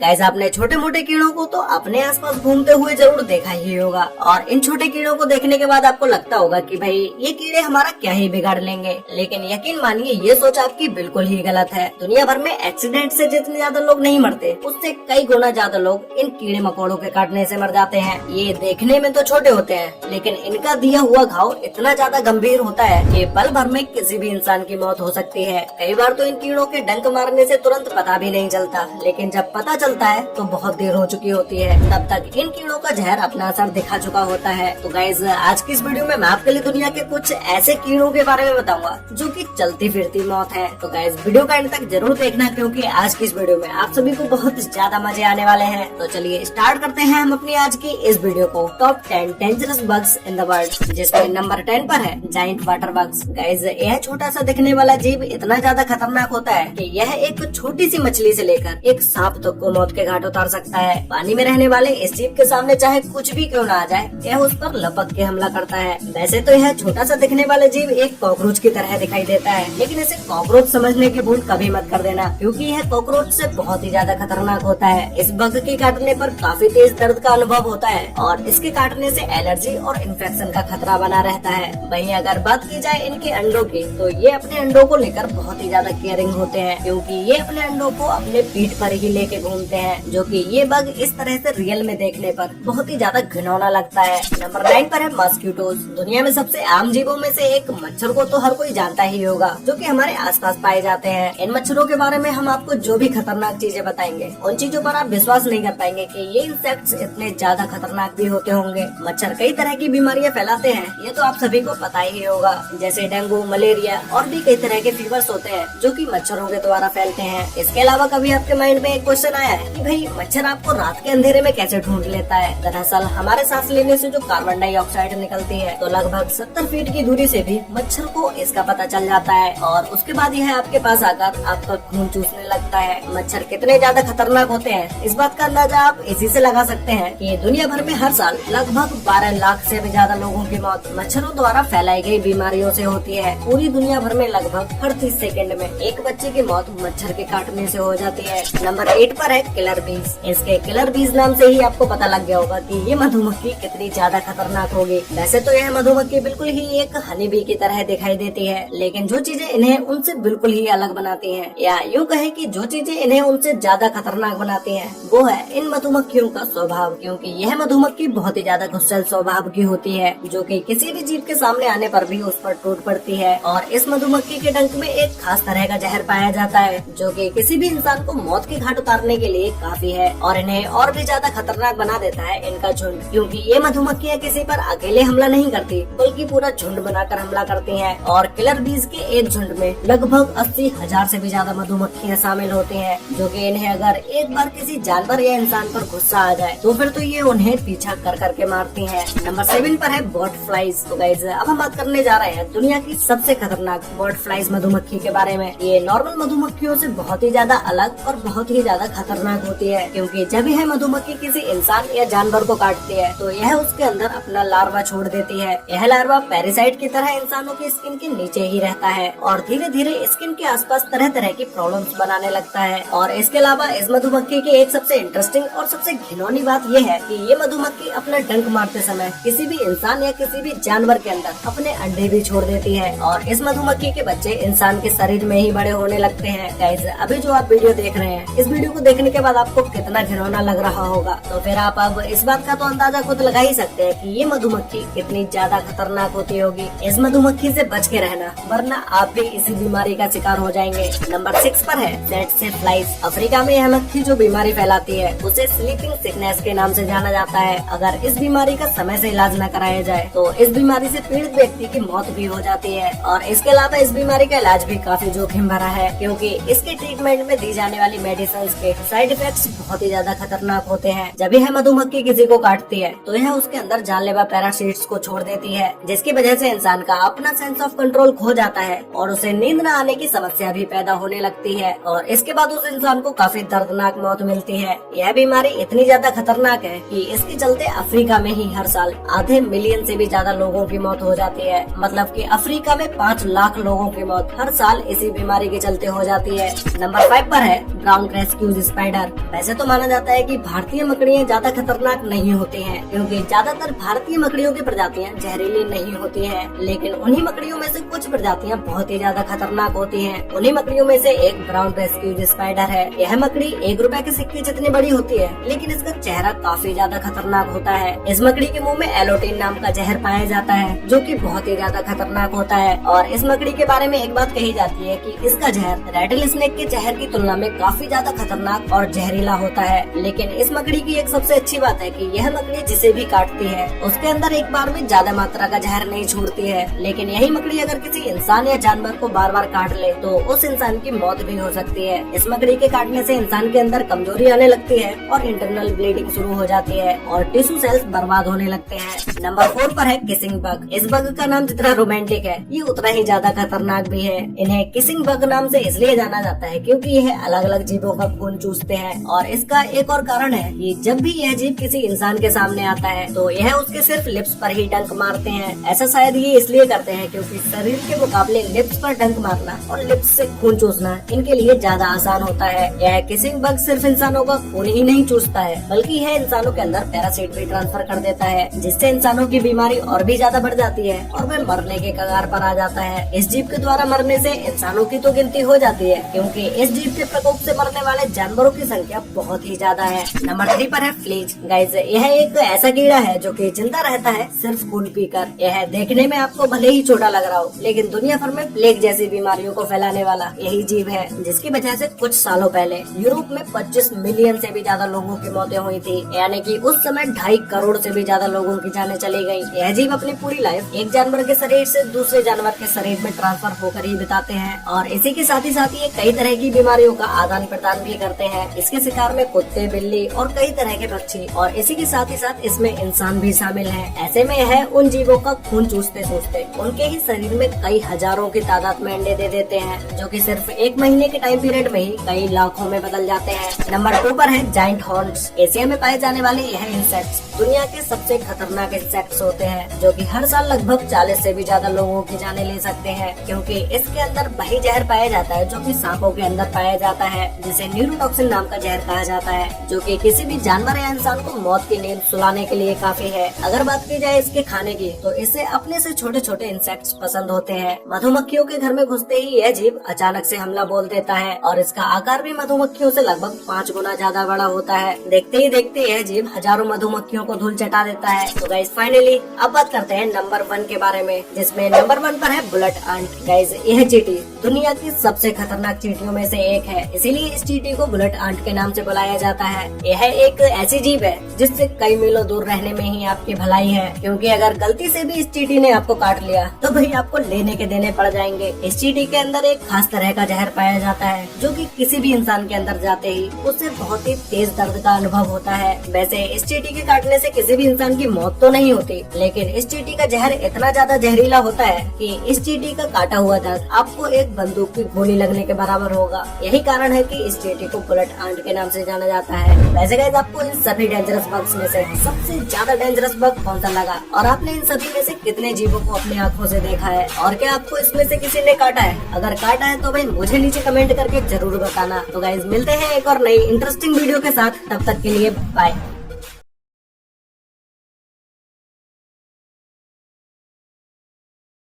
Guys आपने छोटे मोटे कीड़ों को तो अपने आसपास घूमते हुए जरूर देखा ही होगा और इन छोटे कीड़ों को देखने के बाद आपको लगता होगा कि भाई ये कीड़े हमारा क्या ही बिगाड़ लेंगे, लेकिन यकीन मानिए ये सोच आपकी बिल्कुल ही गलत है। दुनिया भर में एक्सीडेंट से जितने ज्यादा लोग नहीं मरते उससे कई गुना ज्यादा लोग इन कीड़े मकोड़ों के काटने से मर जाते हैं। ये देखने में तो छोटे होते हैं लेकिन इनका दिया हुआ घाव इतना ज्यादा गंभीर होता है कि पल भर में किसी भी इंसान की मौत हो सकती है। कई बार तो इन कीड़ों के डंक मारने से तुरंत पता भी नहीं चलता, लेकिन जब पता चलता है तो बहुत देर हो चुकी होती है। तब तक इन कीड़ों का जहर अपना असर दिखा चुका होता है। तो गाइज आज की इस वीडियो में मैं आपके लिए दुनिया के कुछ ऐसे कीड़ों के बारे में बताऊंगा जो कि चलती फिरती मौत है। तो गाइज वीडियो का एंड तक जरूर देखना क्योंकि आज की इस वीडियो में आप सभी को बहुत ज्यादा मजे आने वाले हैं। तो चलिए स्टार्ट करते हैं हम अपनी आज की इस वीडियो को। Top 10 dangerous bugs in the world, जिसमें नंबर 10 पर है जायंट वाटर बग्स। गाइज यह छोटा सा दिखने वाला जीव इतना ज्यादा खतरनाक होता है कि यह एक छोटी सी मछली से लेकर एक सांप तक को मौत के घाट उतार सकता है। पानी में रहने वाले इस जीव के सामने चाहे कुछ भी क्यों न आ जाए, यह उस पर लपक के हमला करता है। वैसे तो यह छोटा सा दिखने वाला जीव एक कॉकरोच की तरह दिखाई देता है, लेकिन इसे कॉकरोच समझने की भूल कभी मत कर देना क्योंकि यह कॉकरोच से बहुत ही ज्यादा खतरनाक होता है। इस बग के काटने पर काफी तेज दर्द का अनुभव होता है और इसके काटने से एलर्जी और इन्फेक्शन का खतरा बना रहता है। वहीं अगर बात की जाए इनके अंडों की, तो ये अपने अंडों को लेकर बहुत ही ज्यादा केयरिंग होते हैं क्योंकि ये अपने अंडों को अपने पीठ पर ही लेके घूमते हैं, जो कि ये बग इस तरह से रियल में देखने पर बहुत ही ज्यादा घिनौना लगता है। नंबर 9 पर है मस्क्यूटोज। दुनिया में सबसे आम जीवों में से एक मच्छर को तो हर कोई जानता ही होगा, जो कि हमारे आसपास पाए जाते हैं। इन मच्छरों के बारे में हम आपको जो भी खतरनाक चीजें बताएंगे उन चीजों पर आप विश्वास नहीं कर पाएंगे कि ये इंसेक्ट्स इतने ज्यादा खतरनाक भी होते होंगे। मच्छर कई तरह की बीमारियां फैलाते हैं, ये तो आप सभी को पता ही होगा, जैसे डेंगू, मलेरिया और भी कई तरह के फीवर्स होते हैं जो कि मच्छरों के द्वारा फैलते हैं। इसके अलावा कभी आपके माइंड में एक क्वेश्चन आया है कि भाई मच्छर आपको रात के अंधेरे में कैसे ढूंढ लेता है? दरअसल हमारे सांस लेने से जो कार्बन डाइऑक्साइड निकलती है, तो लगभग 70 फीट की दूरी से भी मच्छर को इसका पता चल जाता है और उसके बाद यह आपके पास आकर आपका खून चूसने लगता है। मच्छर कितने ज्यादा खतरनाक होते हैं इस बात का अंदाजा आप इसी से लगा सकते हैं कि दुनिया भर में हर साल लगभग 12 लाख से भी ज्यादा लोगों की मौत मच्छरों द्वारा फैलाई गई बीमारियों से होती है। पूरी दुनिया भर में लगभग हर 30 सेकंड में एक बच्चे की मौत मच्छर के काटने से हो जाती है। नंबर 8 पर है किलर बीज। इसके किलर बीज नाम से ही आपको पता लग गया होगा कि ये मधुमक्खी कितनी ज्यादा खतरनाक होगी। वैसे तो यह मधुमक्खी बिल्कुल ही एक हनी बी की तरह दिखाई देती है, लेकिन जो चीजें इन्हें उनसे बिल्कुल ही अलग बनाती हैं, या यूँ कहे कि जो चीजें इन्हें उनसे ज्यादा खतरनाक बनाती हैं, वो है इन मधुमक्खियों का स्वभाव। क्योंकि यह मधुमक्खी बहुत ही ज्यादा गुस्सैल स्वभाव की होती है, जो कि किसी भी जीव के सामने आने पर भी उस पर टूट पड़ती है। और इस मधुमक्खी के डंक में एक खास तरह का जहर पाया जाता है जो कि किसी भी इंसान को मौत के घाट उतारने के लिए काफी है और इन्हें और भी ज्यादा खतरनाक बना देता है इनका झुंड। क्योंकि ये मधुमक्खियाँ किसी पर अकेले हमला नहीं करती बल्कि पूरा झुंड बनाकर हमला करती हैं। और किलर बीज के एक झुंड में लगभग 80,000 से भी ज्यादा मधुमक्खियाँ शामिल होती हैं, जो कि इन्हें अगर एक बार किसी जानवर या इंसान पर गुस्सा आ जाए तो फिर तो ये उन्हें पीछा कर करके मारती हैं। नंबर 7 पर है बर्ड फ्लाइज। तो गाइस अब हम बात करने जा रहे हैं दुनिया की सबसे खतरनाक बर्ड फ्लाइज मधुमक्खी के बारे में। ये नॉर्मल मधुमक्खियों से बहुत ही ज्यादा अलग और बहुत ही ज्यादा खतरनाक होती है, क्योंकि जब यह मधुमक्खी किसी इंसान या जानवर को काटती है तो यह उसके अंदर अपना लार्वा छोड़ देती है। यह लार्वा पैरासाइट की तरह इंसानों की स्किन के नीचे ही रहता है और धीरे धीरे स्किन के आसपास तरह तरह की प्रॉब्लम्स बनाने लगता है। और इसके अलावा इस मधुमक्खी की एक सबसे इंटरेस्टिंग और सबसे घिनौनी बात यह है कि ये मधुमक्खी अपना डंक मारते समय किसी भी इंसान या किसी भी जानवर के अंदर अपने अंडे भी छोड़ देती है और इस मधुमक्खी के बच्चे इंसान के शरीर में ही बड़े होने लगते हैं। गाइस अभी जो आप वीडियो देख रहे हैं, इस वीडियो को देखने के बाद आपको कितना घिनौना लग रहा होगा, तो फिर आप अब इस बात का तो अंदाजा खुद लगा ही सकते हैं कि ये मधुमक्खी कितनी ज्यादा खतरनाक होती होगी। इस मधुमक्खी से बच के रहना, वरना आप भी इसी बीमारी का शिकार हो जाएंगे। नंबर 6 पर है सेट फ्लाइज। अफ्रीका में यह मक्खी जो बीमारी फैलाती है उसे स्लीपिंग सिकनेस के नाम से जाना जाता है। अगर इस बीमारी का समय से इलाज न कराया जाए तो इस बीमारी से पीड़ित व्यक्ति की मौत भी हो जाती है। और इसके अलावा इस बीमारी का इलाज भी काफी जोखिम भरा है, क्योंकि इसके ट्रीटमेंट में दी जाने वाली मेडिसिन के साइड इफेक्ट्स बहुत ही ज्यादा खतरनाक होते हैं। जब यह मधुमक्खी किसी को काटती है तो यह उसके अंदर जानलेवा पैरासाइट्स को छोड़ देती है, जिसकी वजह से इंसान का अपना सेंस ऑफ कंट्रोल खो जाता है और उसे नींद न आने की समस्या भी पैदा होने लगती है और इसके बाद उस इंसान को काफी दर्दनाक मौत मिलती है। यह बीमारी इतनी ज्यादा खतरनाक है कि इसके चलते अफ्रीका में ही हर साल आधे मिलियन से भी ज्यादा लोगों की मौत हो जाती है। मतलब कि अफ्रीका में 5 लाख लोगों की मौत हर साल इसी बीमारी के चलते हो जाती है। नंबर 5 पर है ब्राउन क्रेस्क्यूज स्पाइडर। स्पाइडर। वैसे तो माना जाता है कि भारतीय मकड़ियाँ ज्यादा खतरनाक नहीं होती हैं, क्योंकि ज्यादातर भारतीय मकड़ियों की प्रजातियाँ जहरीली नहीं होती हैं, लेकिन उन्हीं मकड़ियों में से कुछ प्रजातियाँ बहुत ही ज्यादा खतरनाक होती हैं। उन्हीं मकड़ियों में से एक ब्राउन रेस्क्यूज स्पाइडर है। यह मकड़ी 1 रुपए के सिक्के जितनी बड़ी होती है, लेकिन इसका चेहरा काफी ज्यादा खतरनाक होता है। इस मकड़ी के मुंह में एलोटिन नाम का जहर पाया जाता है, जो कि बहुत ही ज्यादा खतरनाक होता है। और इस मकड़ी के बारे में एक बात कही जाती है कि इसका जहर रैटल स्नेक के जहर की तुलना में काफी ज्यादा खतरनाक और जहरीला होता है। लेकिन इस मकड़ी की एक सबसे अच्छी बात है कि यह मकड़ी जिसे भी काटती है उसके अंदर एक बार में ज्यादा मात्रा का जहर नहीं छोड़ती है। लेकिन यही मकड़ी अगर किसी इंसान या जानवर को बार बार काट ले तो उस इंसान की मौत भी हो सकती है। इस मकड़ी के काटने से इंसान के अंदर कमजोरी आने लगती है और इंटरनल ब्लीडिंग शुरू हो जाती है और टिश्यू सेल्स बर्बाद होने लगते हैं। नंबर 4 पर है किसिंग बग। इस बग का नाम जितना रोमांटिक है, ये उतना ही ज्यादा खतरनाक भी है। इन्हें किसिंग बग नाम से इसलिए जाना जाता है क्योंकि यह अलग अलग जीवों का खून चूसते हैं। और इसका एक और कारण है कि जब भी यह जीव किसी इंसान के सामने आता है तो यह उसके सिर्फ लिप्स पर ही डंक मारते हैं। ऐसा शायद ये इसलिए करते हैं क्योंकि शरीर के मुकाबले लिप्स पर डंक मारना और लिप्स से खून चूसना इनके लिए ज्यादा आसान होता है। यह किसिंग बग सिर्फ इंसानों का खून ही नहीं चूसता है, बल्कि यह इंसानों के अंदर पैरासाइट भी ट्रांसफर कर देता है, जिससे इंसानों की बीमारी और भी ज्यादा बढ़ जाती है और वह मरने के कगार पर आ जाता है। इस जीव के द्वारा मरने से इंसानों की तो गिनती हो जाती है, क्योंकि इस जीव के प्रकोप से मरने वाले जानवरों की संख्या बहुत ही ज्यादा है। नंबर 3 पर है फ्लीज। गाइस, यह एक ऐसा कीड़ा है जो कि जिंदा रहता है सिर्फ खून पीकर। यह देखने में आपको भले ही छोटा लग रहा हो, लेकिन दुनिया भर में प्लेग जैसी बीमारियों को फैलाने वाला यही जीव है, जिसकी वजह से कुछ सालों पहले यूरोप में 25 मिलियन से भी ज्यादा लोगों की मौतें हुई थी। यानी कि उस समय 2.5 करोड़ से भी ज्यादा लोगों की जानें चली गयी। यह जीव अपनी पूरी लाइफ एक जानवर के शरीर से दूसरे जानवर के शरीर में ट्रांसफर होकर ही बिताते हैं और इसी के साथ ही ये कई तरह की बीमारियों का आदान प्रदान भी करते हैं। इसके शिकार में कुत्ते, बिल्ली और कई तरह के पक्षी और इसी के साथ ही इसमें इंसान भी शामिल है। ऐसे में यह उन जीवों का खून चूसते चूसते उनके ही शरीर में कई हजारों की तादाद में अंडे दे देते हैं, जो कि सिर्फ 1 महीने के टाइम पीरियड में ही कई लाखों में बदल जाते हैं। नंबर 2 पर है जायंट हॉर्न्स। एशिया में पाए जाने वाले यह इंसेक्ट्स दुनिया के सबसे खतरनाक इंसेक्ट्स होते हैं, जो कि हर साल लगभग 40 से भी ज्यादा लोगों की जानें ले सकते हैं, क्योंकि इसके अंदर वही जहर पाया जाता है जो कि सांपों के अंदर पाया जाता है, जिसे न्यूरोटॉक्सिन नाम का जहर कहा जाता है, जो कि किसी भी जानवर या इंसान को मौत की नींद सुलाने के लिए काफी है। अगर बात की जाए इसके खाने की, तो इसे अपने से छोटे छोटे इंसेक्ट्स पसंद होते हैं। मधुमक्खियों के घर में घुसते ही यह जीव अचानक से हमला बोल देता है और इसका आकार भी मधुमक्खियों से लगभग 5 गुना ज्यादा बड़ा होता है। देखते ही देखते यह जीव हजारों मधुमक्खियों को धूल चटा देता है। तो गाइस, फाइनली अब बात करते हैं नंबर 1 के बारे में, जिसमें नंबर 1 पर है बुलेट आंट। गाइस, यह चींटी दुनिया की सबसे खतरनाक चींटियों में से एक है, इसीलिए इस चींटी को बुलेट आंट के नाम से बुलाया जाता है। यह एक ऐसी जीव है जिससे कई मीलों दूर रहने में ही आपकी भलाई है, क्योंकि अगर गलती से भी इस चींटी ने आपको काट लिया तो भाई आपको लेने के देने पड़ जाएंगे। इस चींटी के अंदर एक खास तरह का जहर पाया जाता है, जो कि किसी भी इंसान के अंदर जाते ही उससे बहुत ही तेज दर्द का अनुभव होता है। वैसे इस चींटी के काटने से किसी भी इंसान की मौत तो नहीं होती, लेकिन इस चींटी का जहर इतना ज्यादा जहरीला होता है कि इस चींटी का काटा हुआ दर्द आपको एक बंदूक की गोली लगने के बराबर होगा। यही कारण है कि इस चींटी को बुलेट आंट के नाम से जाना जाता है। वैसे गाइस, आपको इन सभी डेंजरस बग्स में से सबसे ज्यादा डेंजरस बग कौन सा लगा, और आपने इन सभी में से कितने जीवों को अपनी आंखों से देखा है, और क्या आपको इसमें से किसी ने काटा है? अगर काटा है तो भाई मुझे नीचे कमेंट करके जरूर बताना। तो गाइस, मिलते हैं एक और नई इंटरेस्टिंग वीडियो के साथ, तब तक के लिए बाय।